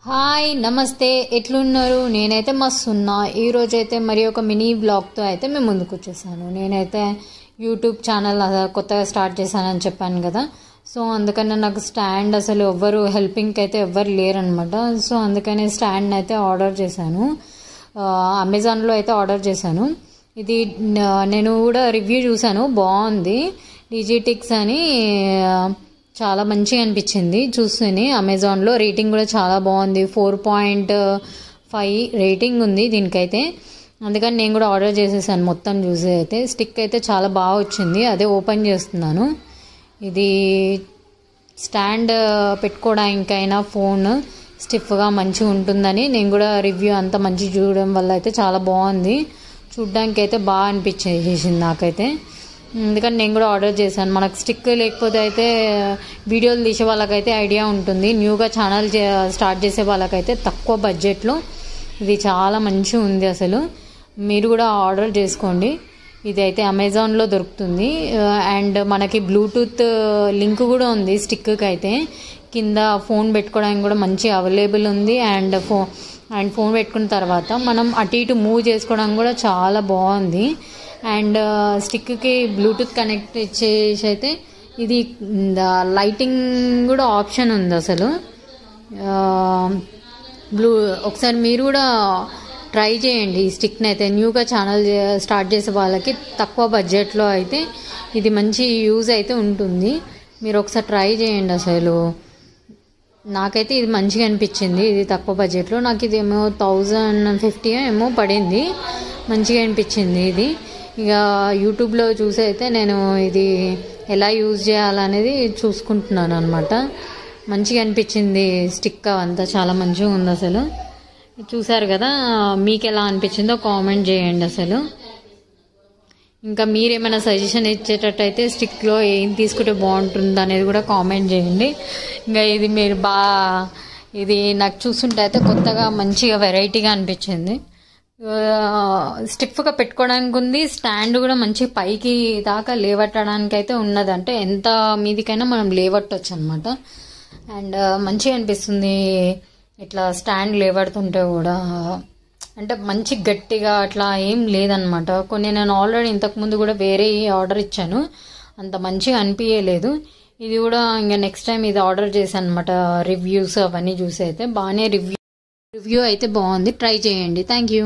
hi నమస్తే ఎట్లున్నారు నేనైతే మస్తున్నా ఈ రోజు అయితే మరి ఒక మినీ బ్లాగ్ తో అయితే మేము ముందుకు వచ్చేసాను నేనైతే యూట్యూబ్ ఛానల్ కొత్తగా స్టార్ట్ చేశానని చెప్పాను కదా సో అందుకనే నాకు స్టాండ్ అసలు ఎవ్వరు హెల్పింగ్ అయితే ఎవ్వరు లేరన్నమాట సో అందుకనే స్టాండ్ అయితే ఆర్డర్ చేశాను అమెజాన్ లో అయితే ఆర్డర్ చేశాను ఇది నేను కూడా రివ్యూ చూసాను బాగుంది డిజిటిక్స్ అని చాలా మంచిగా అనిపించింది చూస్తేనే అమెజాన్ లో రేటింగ్ కూడా చాలా బాగుంది 4.5 రేటింగ్ ఉంది దీనికైతే అందుకని నేను కూడా ఆర్డర్ చేసేసాను మొత్తం చూసి అయితే స్టిక్ అయితే చాలా బాగా వచ్చింది అదే ఓపెన్ చేస్తున్నాను ఇది స్టాండ్ పెట్టుకోవడానికైనా ఫోన్ స్టిఫ్ గా మంచిగా ఉంటుందని నేను కూడా రివ్యూ అంత మంచి చూడడం వల్ల అయితే చాలా బాగుంది చూడడానికి అయితే బాగా అనిపించేసింది నాకైతే అందుకని నేను కూడా ఆర్డర్ చేశాను మనకు స్టిక్ లేకపోతే అయితే వీడియోలు తీసే వాళ్ళకైతే ఐడియా ఉంటుంది న్యూగా ఛానల్ స్టార్ట్ చేసే వాళ్ళకైతే తక్కువ బడ్జెట్లో ఇది చాలా మంచిగా ఉంది అసలు మీరు కూడా ఆర్డర్ చేసుకోండి ఇది అయితే అమెజాన్లో దొరుకుతుంది అండ్ మనకి బ్లూటూత్ లింక్ కూడా ఉంది స్టిక్కి అయితే కింద ఫోన్ పెట్టుకోవడానికి కూడా మంచి అవైలబుల్ ఉంది అండ్ ఫోన్ పెట్టుకున్న తర్వాత మనం అటు ఇటు మూవ్ చేసుకోవడానికి కూడా చాలా బాగుంది అండ్ స్టిక్కి బ్లూటూత్ కనెక్ట్ చేసి అయితే ఇది లైటింగ్ కూడా ఆప్షన్ ఉంది అసలు ఒకసారి మీరు కూడా ట్రై చేయండి ఈ స్టిక్ని అయితే న్యూగా ఛానల్ స్టార్ట్ చేసే వాళ్ళకి తక్కువ బడ్జెట్లో అయితే ఇది మంచి యూజ్ అయితే ఉంటుంది మీరు ఒకసారి ట్రై చేయండి అసలు నాకైతే ఇది మంచిగా అనిపించింది ఇది తక్కువ బడ్జెట్లో నాకు ఇది ఏమో 1050 ఏమో పడింది మంచిగా అనిపించింది ఇది ఇక యూట్యూబ్లో చూసి అయితే నేను ఇది ఎలా యూజ్ చేయాలనేది చూసుకుంటున్నాను అనమాట మంచిగా అనిపించింది స్టిక్ అంతా చాలా మంచిగా ఉంది అసలు చూసారు కదా మీకు ఎలా అనిపించిందో కామెంట్ చేయండి అసలు ఇంకా మీరేమైనా సజెషన్ ఇచ్చేటట్టయితే స్టిక్లో ఏం తీసుకుంటే బాగుంటుంది అనేది కూడా కామెంట్ చేయండి ఇంకా ఇది మీరు ఇది నాకు చూస్తుంటే అయితే కొత్తగా మంచిగా వెరైటీగా అనిపించింది స్టిఫ్గా పెట్టుకోవడానికి ఉంది స్టాండ్ కూడా మంచి పైకి దాకా లేవట్టడానికి అయితే ఉన్నది అంటే ఎంత మీదికైనా మనం లేవట్టవచ్చు అనమాట అండ్ మంచిగా అనిపిస్తుంది ఇట్లా స్టాండ్ లేవడుతుంటే కూడా అంటే మంచి గట్టిగా అట్లా ఏం లేదనమాట కొన్ని నేను ఆల్రెడీ ఇంతకుముందు కూడా వేరే ఆర్డర్ ఇచ్చాను అంత మంచిగా అనిపించలేదు ఇది కూడా ఇంకా నెక్స్ట్ టైం ఇది ఆర్డర్ చేశాను అనమాట రివ్యూస్ అవన్నీ చూసి అయితే బాగానే రివ్యూ అయితే బాగుంది ట్రై చేయండి థ్యాంక్ యూ